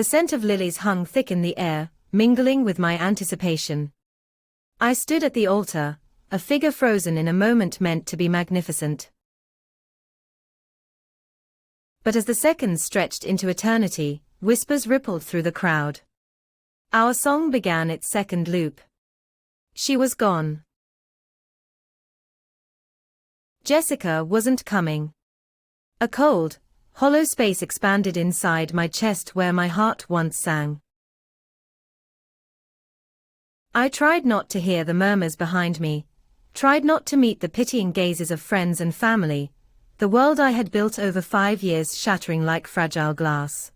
The scent of lilies hung thick in the air, mingling with my anticipation. I stood at the altar, a figure frozen in a moment meant to be magnificent. But as the seconds stretched into eternity, whispers rippled through the crowd. Our song began its second loop. She was gone. Jessica wasn't coming. A cold, hollow space expanded inside my chest where my heart once sang. I tried not to hear the murmurs behind me, tried not to meet the pitying gazes of friends and family, the world I had built over 5 years shattering like fragile glass.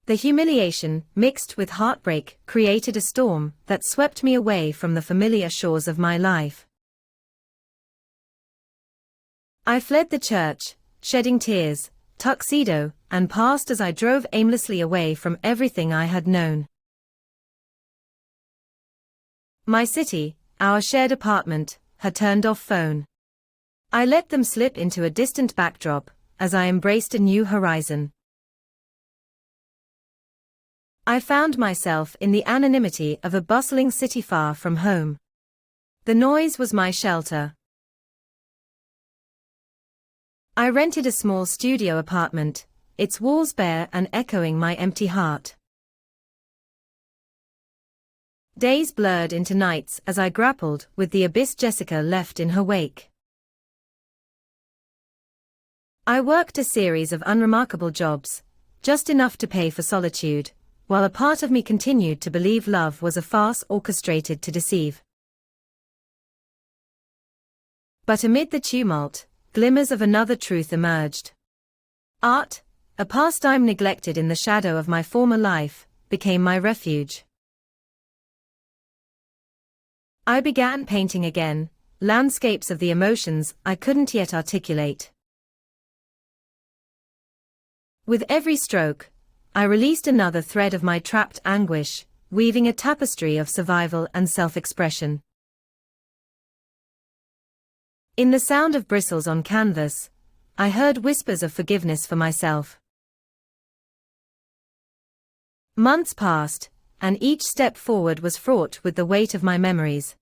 The humiliation, mixed with heartbreak, created a storm that swept me away from the familiar shores of my life. I fled the church, shedding tears, tuxedo, and past as I drove aimlessly away from everything I had known. My city, our shared apartment, had turned off phone. I let them slip into a distant backdrop, as I embraced a new horizon. I found myself in the anonymity of a bustling city far from home. The noise was my shelter. I rented a small studio apartment, its walls bare and echoing my empty heart. Days blurred into nights as I grappled with the abyss Jessica left in her wake. I worked a series of unremarkable jobs, just enough to pay for solitude, while a part of me continued to believe love was a farce orchestrated to deceive. But amid the tumult, glimmers of another truth emerged. Art, a pastime neglected in the shadow of my former life, became my refuge. I began painting again, landscapes of the emotions I couldn't yet articulate. With every stroke, I released another thread of my trapped anguish, weaving a tapestry of survival and self-expression. In the sound of bristles on canvas, I heard whispers of forgiveness for myself. Months passed, and each step forward was fraught with the weight of my memories.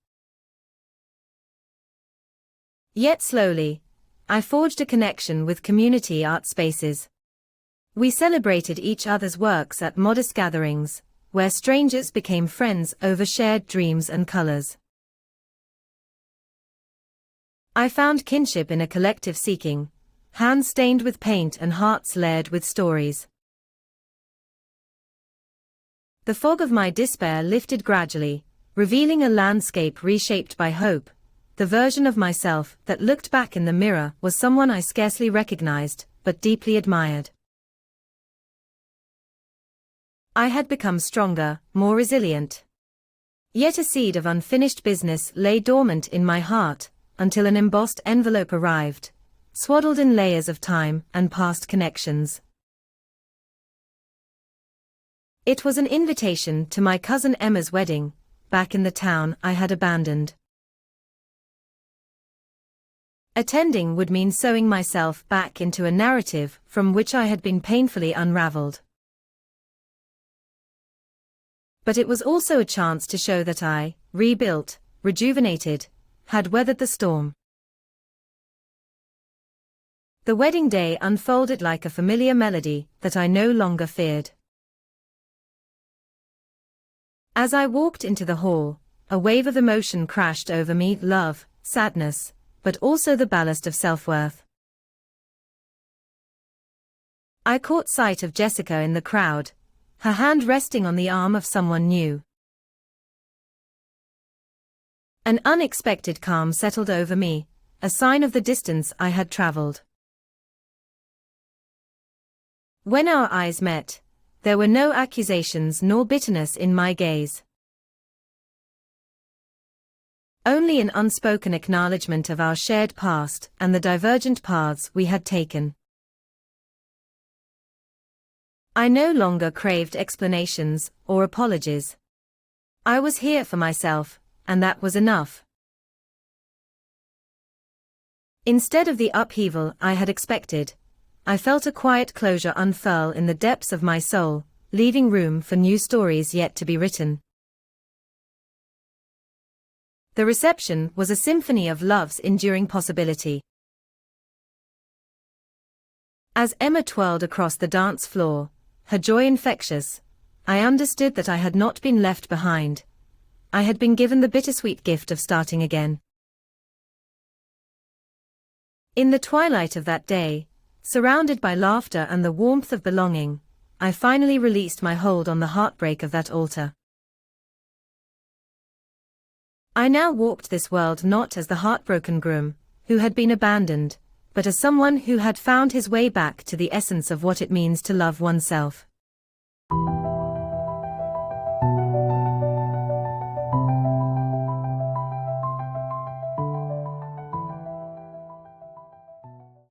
Yet slowly, I forged a connection with community art spaces. We celebrated each other's works at modest gatherings, where strangers became friends over shared dreams and colors. I found kinship in a collective seeking, hands stained with paint and hearts layered with stories. The fog of my despair lifted gradually, revealing a landscape reshaped by hope. The version of myself that looked back in the mirror was someone I scarcely recognized, but deeply admired. I had become stronger, more resilient. Yet a seed of unfinished business lay dormant in my heart, until an embossed envelope arrived, swaddled in layers of time and past connections. It was an invitation to my cousin Emma's wedding, back in the town I had abandoned. Attending would mean sewing myself back into a narrative from which I had been painfully unraveled. But it was also a chance to show that I, rebuilt, rejuvenated, had weathered the storm. The wedding day unfolded like a familiar melody that I no longer feared. As I walked into the hall, a wave of emotion crashed over me, love, sadness, but also the ballast of self-worth. I caught sight of Jessica in the crowd, her hand resting on the arm of someone new. An unexpected calm settled over me, a sign of the distance I had traveled. When our eyes met, there were no accusations nor bitterness in my gaze. Only an unspoken acknowledgement of our shared past and the divergent paths we had taken. I no longer craved explanations or apologies. I was here for myself, and that was enough. Instead of the upheaval I had expected, I felt a quiet closure unfurl in the depths of my soul, leaving room for new stories yet to be written. The reception was a symphony of love's enduring possibility. As Emma twirled across the dance floor, her joy infectious, I understood that I had not been left behind. I had been given the bittersweet gift of starting again. In the twilight of that day, surrounded by laughter and the warmth of belonging, I finally released my hold on the heartbreak of that altar. I now walked this world not as the heartbroken groom, who had been abandoned, but as someone who had found his way back to the essence of what it means to love oneself.